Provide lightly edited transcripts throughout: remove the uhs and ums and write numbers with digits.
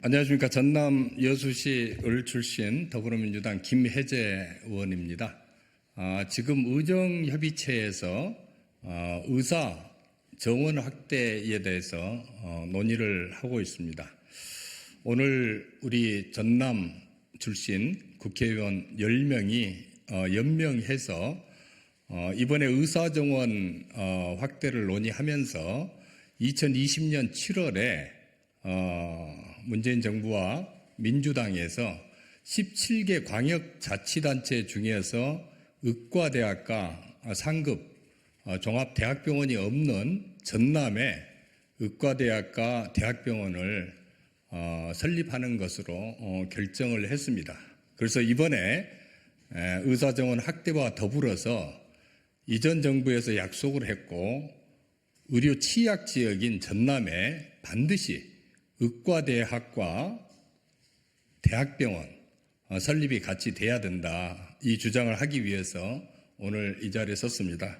안녕하십니까. 전남 여수시 을 출신 더불어민주당 김혜재 의원입니다. 지금 의정협의체에서 의사 정원 확대에 대해서 논의를 하고 있습니다. 오늘 우리 전남 출신 국회의원 10명이 연명해서 이번에 의사 정원 확대를 논의하면서 2020년 7월에 문재인 정부와 민주당에서 17개 광역자치단체 중에서 의과대학과 상급 종합대학병원이 없는 전남에 의과대학과 대학병원을 설립하는 것으로 결정을 했습니다. 그래서 이번에 의사정원 확대와 더불어서 이전 정부에서 약속을 했고 의료 취약 지역인 전남에 반드시 의과대학과 대학병원 설립이 같이 돼야 된다. 이 주장을 하기 위해서 오늘 이 자리에 섰습니다.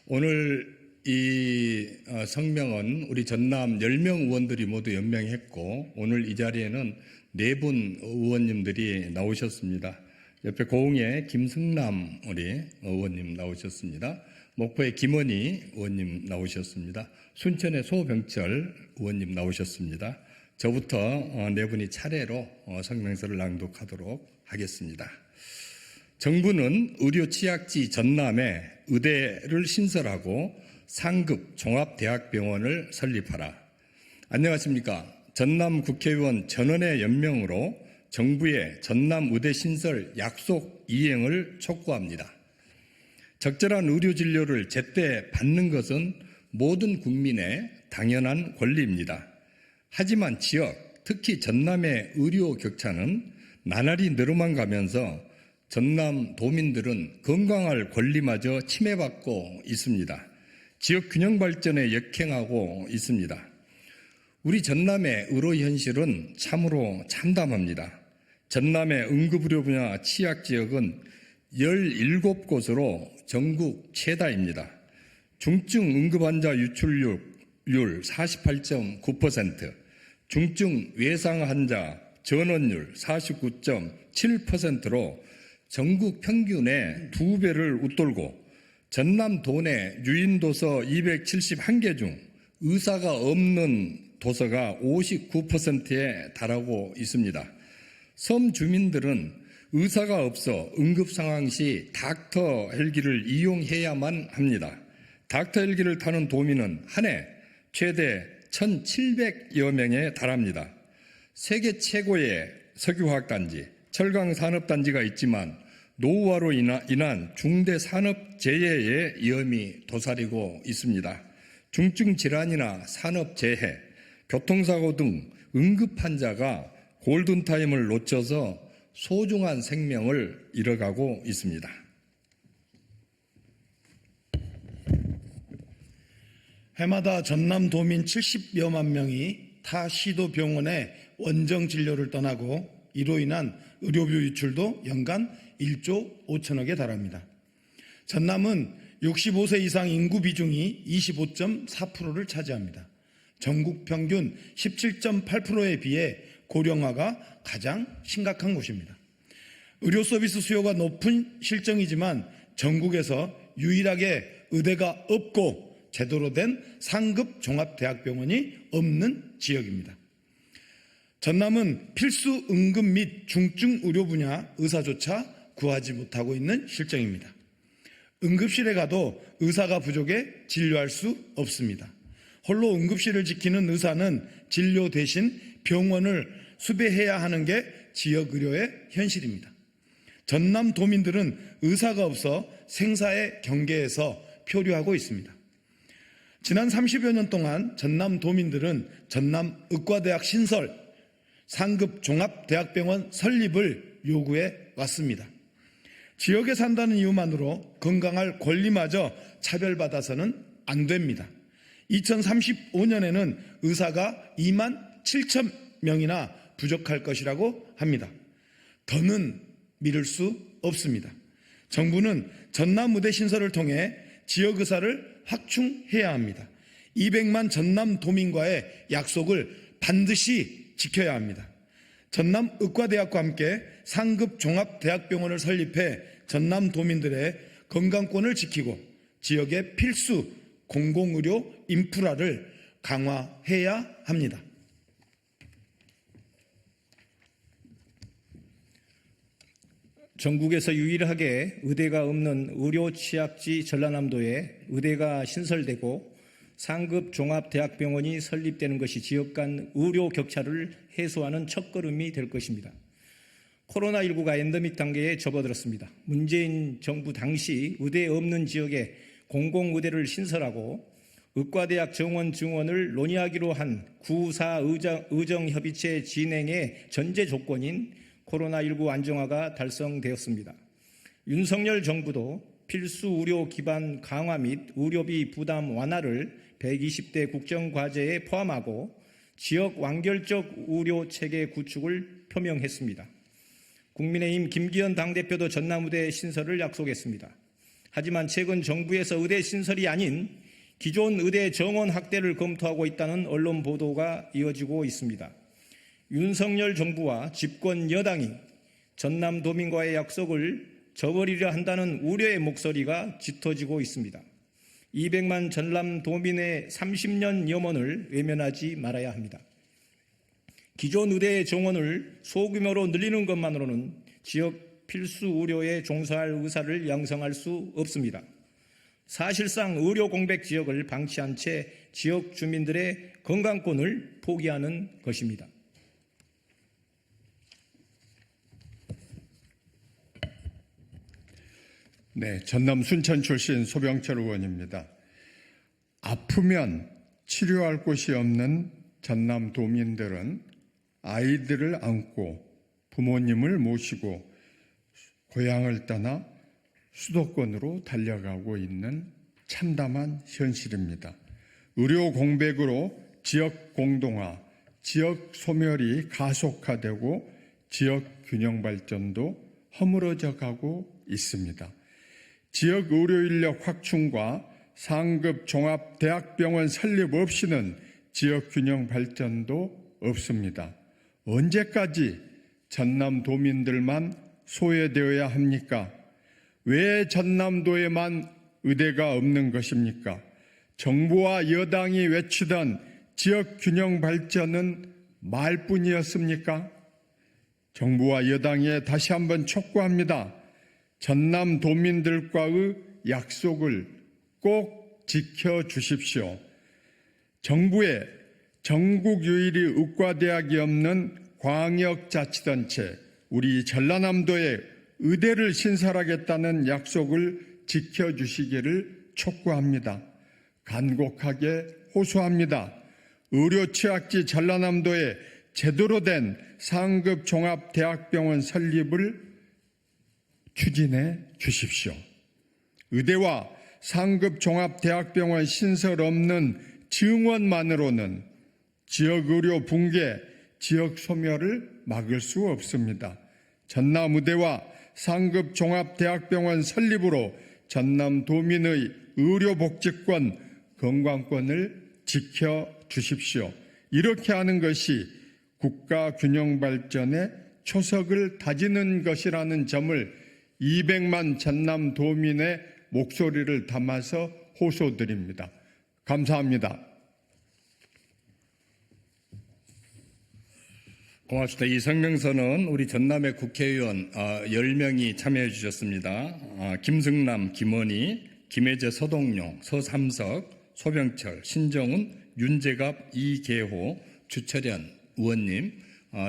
오늘 이 성명은 우리 전남 10명 의원들이 모두 연명했고 오늘 이 자리에는 4분 의원님들이 나오셨습니다. 옆에 고흥의 김승남 우리 의원님 나오셨습니다. 목포의 김원희 의원님 나오셨습니다. 순천의 소병철 의원님 나오셨습니다. 저부터 4분이 차례로 성명서를 낭독하도록 하겠습니다. 정부는 의료 취약지 전남에 의대를 신설하고 상급 종합대학병원을 설립하라. 안녕하십니까. 전남 국회의원 전원의 연명으로 정부의 전남 의대 신설 약속 이행을 촉구합니다. 적절한 의료 진료를 제때 받는 것은 모든 국민의 당연한 권리입니다. 하지만 지역, 특히 전남의 의료 격차는 나날이 늘어만 가면서 전남 도민들은 건강할 권리마저 침해받고 있습니다. 지역 균형 발전에 역행하고 있습니다. 우리 전남의 의료 현실은 참으로 참담합니다. 전남의 응급의료 분야 취약 지역은 17곳으로 전국 최다입니다. 중증 응급환자 유출률 48.9%, 중증 외상 환자 전원율 49.7%로 전국 평균의 2배를 웃돌고 전남 도내 유인도서 271개 중 의사가 없는 도서가 59%에 달하고 있습니다. 섬 주민들은 의사가 없어 응급 상황 시 닥터 헬기를 이용해야만 합니다. 닥터 헬기를 타는 도민은 한 해 최대 1,700여 명에 달합니다. 세계 최고의 석유화학단지, 철강산업단지가 있지만 노후화로 인한 중대 산업재해의 위험이 도사리고 있습니다. 중증질환이나 산업재해, 교통사고 등 응급환자가 골든타임을 놓쳐서 소중한 생명을 잃어가고 있습니다. 해마다 전남 도민 70여만 명이 타 시도 병원에 원정 진료를 떠나고 이로 인한 의료비 유출도 연간 1조 5천억에 달합니다. 전남은 65세 이상 인구 비중이 25.4%를 차지합니다. 전국 평균 17.8%에 비해 고령화가 가장 심각한 곳입니다. 의료 서비스 수요가 높은 실정이지만 전국에서 유일하게 의대가 없고 제대로 된 상급 종합대학병원이 없는 지역입니다. 전남은 필수 응급 및 중증 의료 분야 의사조차 구하지 못하고 있는 실정입니다. 응급실에 가도 의사가 부족해 진료할 수 없습니다. 홀로 응급실을 지키는 의사는 진료 대신 병원을 수배해야 하는 게 지역 의료의 현실입니다. 전남 도민들은 의사가 없어 생사의 경계에서 표류하고 있습니다. 지난 30여 년 동안 전남 도민들은 전남 의과대학 신설, 상급 종합대학병원 설립을 요구해 왔습니다. 지역에 산다는 이유만으로 건강할 권리마저 차별받아서는 안 됩니다. 2035년에는 의사가 2만 7천 명이나 부족할 것이라고 합니다. 더는 미룰 수 없습니다. 정부는 전남 의대 신설을 통해 지역 의사를 확충해야 합니다. 200만 전남 도민과의 약속을 반드시 지켜야 합니다. 전남의과대학과 함께 상급 종합대학병원을 설립해 전남도민들의 건강권을 지키고 지역의 필수 공공의료 인프라를 강화해야 합니다. 전국에서 유일하게 의대가 없는 의료 취약지 전라남도에 의대가 신설되고 상급 종합대학병원이 설립되는 것이 지역 간 의료 격차를 해소하는 첫걸음이 될 것입니다. 코로나19가 엔데믹 단계에 접어들었습니다. 문재인 정부 당시 의대 없는 지역에 공공의대를 신설하고 의과대학 정원 증원을 논의하기로 한 9.4 의정협의체 진행의 전제 조건인 코로나19 안정화가 달성되었습니다. 윤석열 정부도 필수 의료 기반 강화 및 의료비 부담 완화를 120대 국정과제에 포함하고 지역 완결적 의료 체계 구축을 표명했습니다. 국민의힘 김기현 당대표도 전남의대 신설을 약속했습니다. 하지만 최근 정부에서 의대 신설이 아닌 기존 의대 정원 확대를 검토하고 있다는 언론 보도가 이어지고 있습니다. 윤석열 정부와 집권 여당이 전남도민과의 약속을 저버리려 한다는 우려의 목소리가 짙어지고 있습니다. 200만 전남도민의 30년 염원을 외면하지 말아야 합니다. 기존 의대 정원을 소규모로 늘리는 것만으로는 지역 필수 의료에 종사할 의사를 양성할 수 없습니다. 사실상 의료 공백 지역을 방치한 채 지역 주민들의 건강권을 포기하는 것입니다. 네, 전남 순천 출신 소병철 의원입니다. 아프면 치료할 곳이 없는 전남 도민들은 아이들을 안고 부모님을 모시고 고향을 떠나 수도권으로 달려가고 있는 참담한 현실입니다. 의료 공백으로 지역 공동화, 지역 소멸이 가속화되고 지역 균형 발전도 허물어져 가고 있습니다. 지역 의료 인력 확충과 상급 종합대학병원 설립 없이는 지역 균형 발전도 없습니다. 언제까지 전남도민들만 소외되어야 합니까? 왜 전남도에만 의대가 없는 것입니까? 정부와 여당이 외치던 지역 균형 발전은 말뿐이었습니까? 정부와 여당에 다시 한번 촉구합니다. 전남도민들과의 약속을 꼭 지켜주십시오. 정부의 전국 유일의 의과대학이 없는 광역자치단체 우리 전라남도에 의대를 신설하겠다는 약속을 지켜주시기를 촉구합니다. 간곡하게 호소합니다. 의료 취약지 전라남도에 제대로 된 상급 종합대학병원 설립을 추진해 주십시오. 의대와 상급 종합대학병원 신설 없는 증원만으로는 지역 의료 붕괴, 지역 소멸을 막을 수 없습니다. 전남의대와 상급 종합대학병원 설립으로 전남도민의 의료복지권, 건강권을 지켜주십시오. 이렇게 하는 것이 국가 균형 발전의 초석을 다지는 것이라는 점을 200만 전남도민의 목소리를 담아서 호소드립니다. 감사합니다. 고맙습니다. 이 성명서는 우리 전남의 국회의원 10명이 참여해 주셨습니다. 김승남, 김원희, 김혜재, 서동용, 서삼석, 소병철, 신정훈, 윤재갑, 이계호, 주철현 의원님,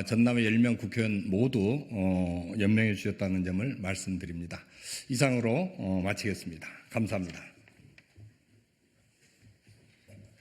전남의 10명 국회의원 모두 연명해 주셨다는 점을 말씀드립니다. 이상으로 마치겠습니다. 감사합니다.